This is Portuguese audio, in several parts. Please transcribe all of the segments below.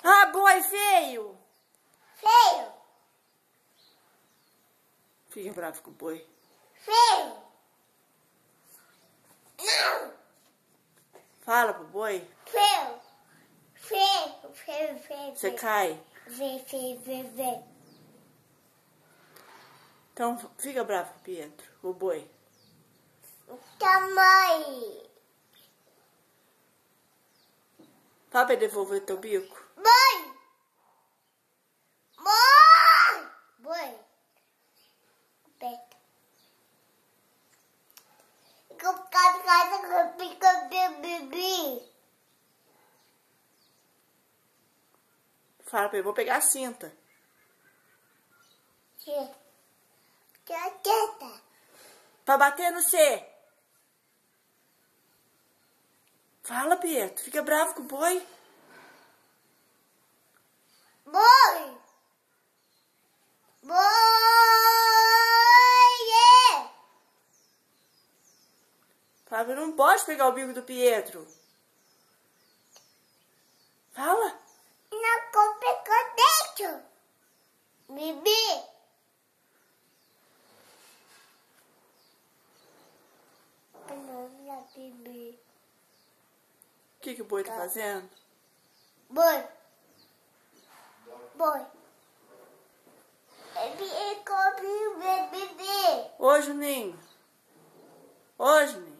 Ah, boi feio! Feio. Fiquem bravo com o boi. Feio. Não. Fala pro boi. Feio. Feio. Feio. Feio. Você cai. Feio. Feio. Feio. Feio. Então fica bravo com o Pietro, o boi. Tamanho. Fala pra ele devolver teu bico. Mãe. Mãe. Mãe. Peta. Casa com pica bebê. Fala pra ele, vou pegar a cinta. Que a teta. Pra bater no C. Fala, Pietro, fica bravo com o boi. Mãe. Mãe. Fala, eu não pode pegar o bico do Pietro. Fala. Não compre dentro. Bebê. Não, bebê. O que o boi tá fazendo? Boi. Boi. Bebê come o bebê. Ô, Juninho. Ô, Juninho.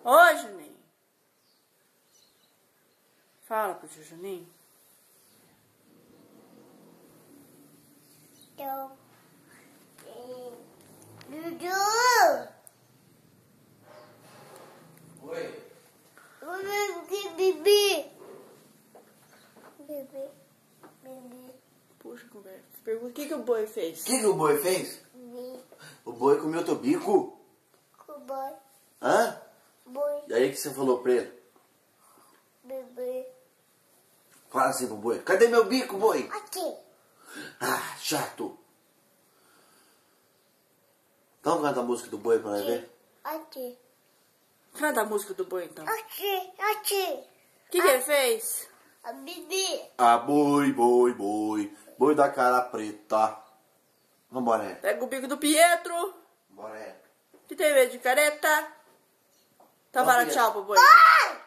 Ô, Juninho. Fala pro tio Juninho. Então, Dudu. Oi. Bebê. Bebê. Bebê. Puxa, conversa. Pergunta o que o boi fez. O que o boi fez? Bebê. O boi comeu teu bico? Boi. Hã? Boi. E aí que você falou pra ele? Bebê. Fala assim pro boi. Cadê meu bico, boi? Aqui. Ah, chato. Então canta a música do boi pra nós ver. Aqui. Canta a música do boi, então. O Aqui. que ele fez? A bebê. Ah, boi, boi, boi. Boi da cara preta. Vambora, é. Pega o bico do Pietro. Vambora, é. Que tem medo de careta. Então Ó, fala Pietro. tchau pro boi. Ai!